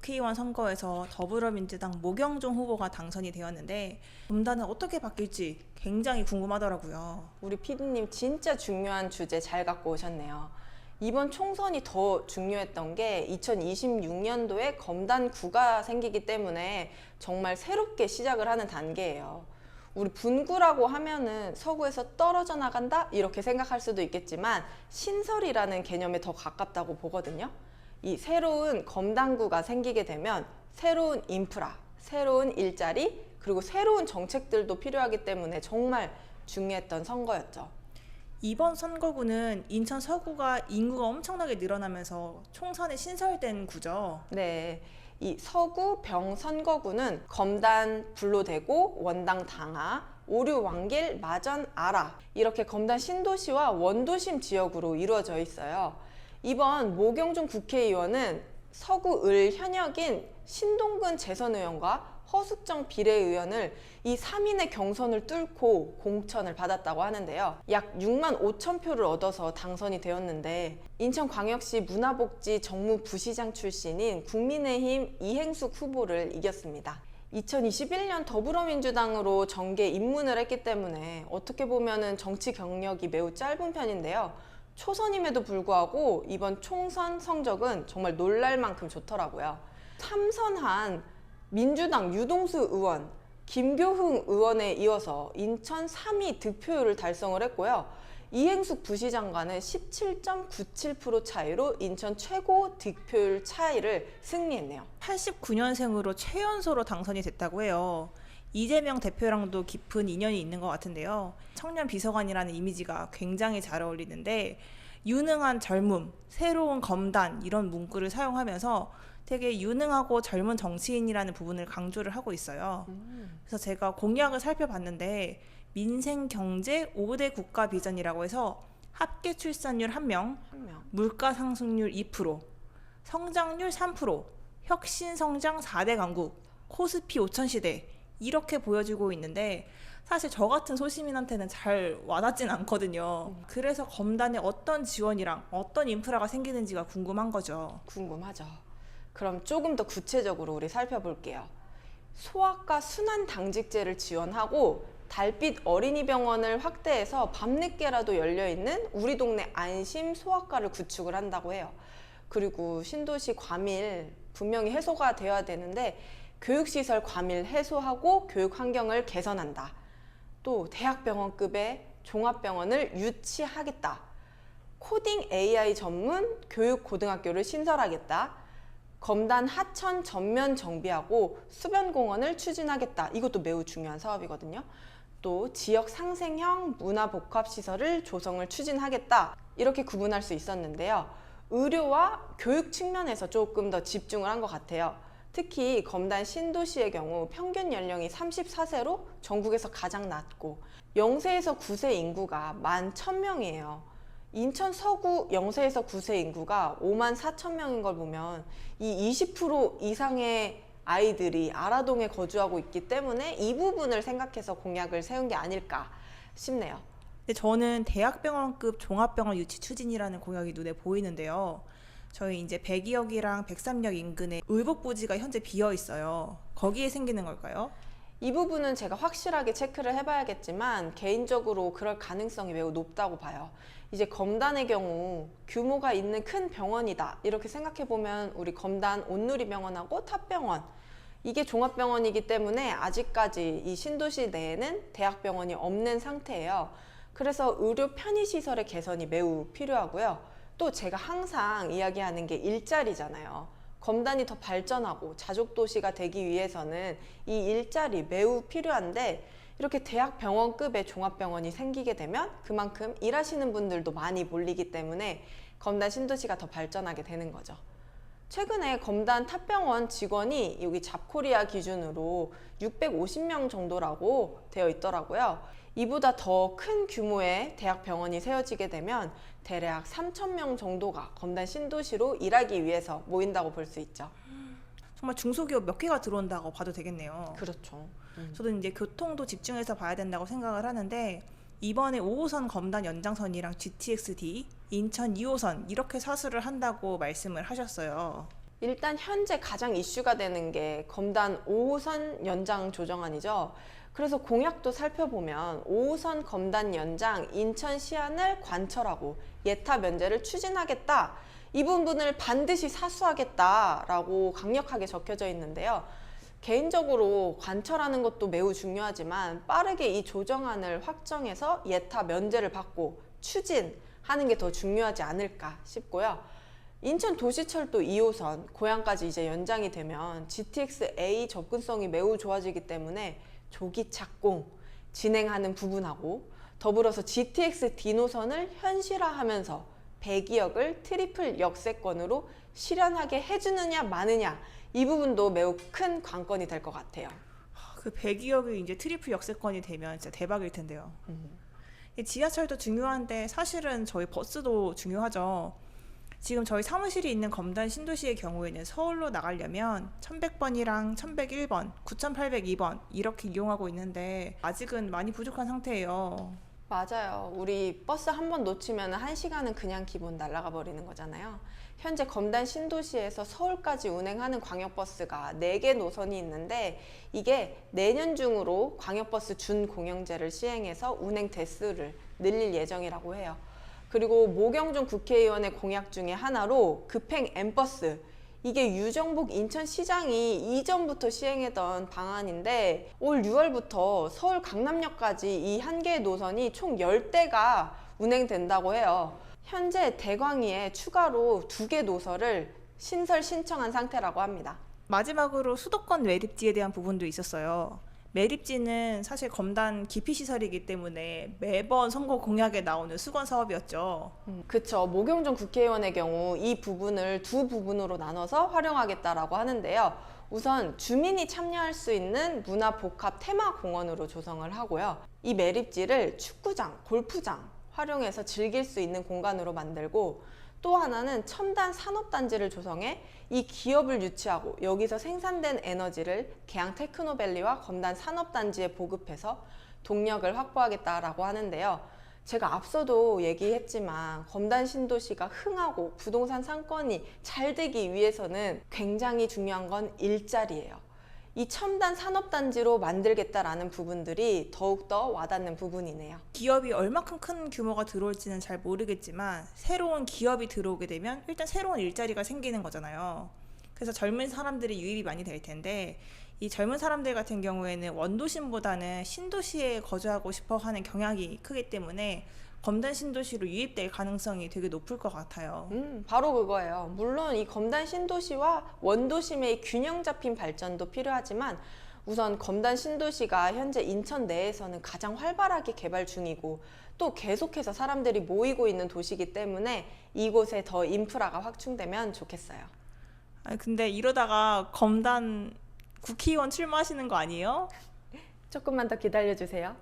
국회의원 선거에서 더불어민주당 모경종 후보가 당선이 되었는데 검단은 어떻게 바뀔지 굉장히 궁금하더라고요. 우리 피디님 진짜 중요한 주제 잘 갖고 오셨네요. 이번 총선이 더 중요했던 게 2026년도에 검단구가 생기기 때문에 정말 새롭게 시작을 하는 단계예요. 우리 분구라고 하면은 서구에서 떨어져 나간다 이렇게 생각할 수도 있겠지만 신설이라는 개념에 더 가깝다고 보거든요. 이 새로운 검단구가 생기게 되면 새로운 인프라, 새로운 일자리, 그리고 새로운 정책들도 필요하기 때문에 정말 중요했던 선거였죠. 이번 선거구는 인천 서구가 인구가 엄청나게 늘어나면서 총선에 신설된 구죠. 네, 이 서구 병 선거구는 검단 불로대고 원당 당하, 오류 왕길 마전 아라 이렇게 검단 신도시와 원도심 지역으로 이루어져 있어요. 이번 모경종 국회의원은 서구 을 현역인 신동근 재선의원과 허숙정 비례의원을 이 3인의 경선을 뚫고 공천을 받았다고 하는데요. 약 6만 5천 표를 얻어서 당선이 되었는데 인천광역시 문화복지 정무부시장 출신인 국민의힘 이행숙 후보를 이겼습니다. 2021년 더불어민주당으로 정계 입문을 했기 때문에 어떻게 보면 정치 경력이 매우 짧은 편인데요. 초선임에도 불구하고 이번 총선 성적은 정말 놀랄 만큼 좋더라고요. 참선한 민주당 유동수 의원, 김교흥 의원에 이어서 인천 3위 득표율을 달성을 했고요. 이행숙 부시장과는 17.97% 차이로 인천 최고 득표율 차이를 승리했네요. 89년생으로 최연소로 당선이 됐다고 해요. 이재명 대표랑도 깊은 인연이 있는 것 같은데요. 청년 비서관이라는 이미지가 굉장히 잘 어울리는데 유능한 젊음, 새로운 검단 이런 문구를 사용하면서 되게 유능하고 젊은 정치인이라는 부분을 강조를 하고 있어요. 그래서 제가 공약을 살펴봤는데 민생 경제 5대 국가 비전이라고 해서 합계 출산율 1명, 물가 상승률 2%, 성장률 3%, 혁신 성장 4대 강국, 코스피 5천 시대 이렇게 보여지고 있는데 사실 저 같은 소시민한테는 잘 와닿진 않거든요. 그래서 검단에 어떤 지원이랑 어떤 인프라가 생기는지가 궁금한 거죠. 궁금하죠. 그럼 조금 더 구체적으로 우리 살펴볼게요. 소아과 순환당직제를 지원하고 달빛 어린이병원을 확대해서 밤늦게라도 열려있는 우리 동네 안심 소아과를 구축을 한다고 해요. 그리고 신도시 과밀 분명히 해소가 되어야 되는데 교육시설 과밀 해소하고 교육 환경을 개선한다. 또 대학병원급의 종합병원을 유치하겠다. 코딩 AI 전문 교육 고등학교를 신설하겠다. 검단 하천 전면 정비하고 수변공원을 추진하겠다. 이것도 매우 중요한 사업이거든요. 또 지역 상생형 문화복합시설을 조성을 추진하겠다. 이렇게 구분할 수 있었는데요. 의료와 교육 측면에서 조금 더 집중을 한 것 같아요. 특히 검단 신도시의 경우 평균 연령이 34세로 전국에서 가장 낮고 0세에서 9세 인구가 11,000명이에요. 인천 서구 0세에서 9세 인구가 5만 4천 명인 걸 보면 이 20% 이상의 아이들이 아라동에 거주하고 있기 때문에 이 부분을 생각해서 공약을 세운 게 아닐까 싶네요. 근데 저는 대학병원급 종합병원 유치 추진이라는 공약이 눈에 보이는데요. 저희 이제 백이역이랑 백삼역 인근에 의복부지가 현재 비어 있어요. 거기에 생기는 걸까요? 이 부분은 제가 확실하게 체크를 해봐야겠지만 개인적으로 그럴 가능성이 매우 높다고 봐요. 이제 검단의 경우 규모가 있는 큰 병원이다 이렇게 생각해보면 우리 검단 온누리병원하고 탑병원 이게 종합병원이기 때문에 아직까지 이 신도시 내에는 대학병원이 없는 상태예요. 그래서 의료 편의시설의 개선이 매우 필요하고요. 또 제가 항상 이야기하는 게 일자리잖아요. 검단이 더 발전하고 자족도시가 되기 위해서는 이 일자리 매우 필요한데 이렇게 대학병원급의 종합병원이 생기게 되면 그만큼 일하시는 분들도 많이 몰리기 때문에 검단 신도시가 더 발전하게 되는 거죠. 최근에 검단 탑병원 직원이 여기 잡코리아 기준으로 650명 정도라고 되어 있더라고요. 이보다 더 큰 규모의 대학병원이 세워지게 되면 대략 3,000명 정도가 검단 신도시로 일하기 위해서 모인다고 볼 수 있죠. 정말 중소기업 몇 개가 들어온다고 봐도 되겠네요. 그렇죠. 저도 이제 교통도 집중해서 봐야 된다고 생각을 하는데 이번에 5호선 검단 연장선이랑 GTX-D, 인천 2호선 이렇게 사수를 한다고 말씀을 하셨어요. 일단 현재 가장 이슈가 되는 게 검단 5호선 연장 조정안이죠. 그래서 공약도 살펴보면 5호선 검단 연장 인천 시안을 관철하고 예타 면제를 추진하겠다. 이 부분을 반드시 사수하겠다라고 강력하게 적혀져 있는데요. 개인적으로 관철하는 것도 매우 중요하지만 빠르게 이 조정안을 확정해서 예타 면제를 받고 추진하는 게 더 중요하지 않을까 싶고요. 인천 도시철도 2호선 고양까지 이제 연장이 되면 GTX-A 접근성이 매우 좋아지기 때문에 조기 착공 진행하는 부분하고 더불어서 GTX-D 노선을 현실화하면서 102억을 트리플 역세권으로 실현하게 해주느냐 마느냐 이 부분도 매우 큰 관건이 될 것 같아요. 그 102억이 이제 트리플 역세권이 되면 진짜 대박일 텐데요. 이 지하철도 중요한데 사실은 저희 버스도 중요하죠. 지금 저희 사무실이 있는 검단 신도시의 경우에는 서울로 나가려면 1100번이랑 1101번, 9802번 이렇게 이용하고 있는데 아직은 많이 부족한 상태예요. 맞아요. 우리 버스 한 번 놓치면 1시간은 그냥 기본 날아가 버리는 거잖아요. 현재 검단 신도시에서 서울까지 운행하는 광역버스가 4개 노선이 있는데 이게 내년 중으로 광역버스 준공영제를 시행해서 운행 대수를 늘릴 예정이라고 해요. 그리고 모경준 국회의원의 공약 중에 하나로 급행 M버스, 이게 유정복 인천시장이 이전부터 시행했던 방안인데 올 6월부터 서울 강남역까지 이 한 개의 노선이 총 10대가 운행된다고 해요. 현재 대광위에 추가로 2개 노선을 신설 신청한 상태라고 합니다. 마지막으로 수도권 매립지에 대한 부분도 있었어요. 매립지는 사실 검단 기피시설이기 때문에 매번 선거 공약에 나오는 수건 사업이었죠. 그쵸. 모경준 국회의원의 경우 이 부분을 2부분으로 나눠서 활용하겠다라고 하는데요. 우선 주민이 참여할 수 있는 문화복합 테마공원으로 조성을 하고요. 이 매립지를 축구장, 골프장 활용해서 즐길 수 있는 공간으로 만들고 또 하나는 첨단 산업단지를 조성해 이 기업을 유치하고 여기서 생산된 에너지를 계양 테크노밸리와 검단 산업단지에 보급해서 동력을 확보하겠다라고 하는데요. 제가 앞서도 얘기했지만 검단 신도시가 흥하고 부동산 상권이 잘 되기 위해서는 굉장히 중요한 건 일자리예요. 이 첨단 산업단지로 만들겠다라는 부분들이 더욱더 와닿는 부분이네요. 기업이 얼마큼 큰 규모가 들어올지는 잘 모르겠지만 새로운 기업이 들어오게 되면 일단 새로운 일자리가 생기는 거잖아요. 그래서 젊은 사람들이 유입이 많이 될 텐데 이 젊은 사람들 같은 경우에는 원도심보다는 신도시에 거주하고 싶어 하는 경향이 크기 때문에 검단 신도시로 유입될 가능성이 되게 높을 것 같아요. 바로 그거예요. 물론 이 검단 신도시와 원도심의 균형 잡힌 발전도 필요하지만 우선 검단 신도시가 현재 인천 내에서는 가장 활발하게 개발 중이고 또 계속해서 사람들이 모이고 있는 도시이기 때문에 이곳에 더 인프라가 확충되면 좋겠어요. 아니, 근데 이러다가 검단 국회의원 출마하시는 거 아니에요? 조금만 더 기다려주세요.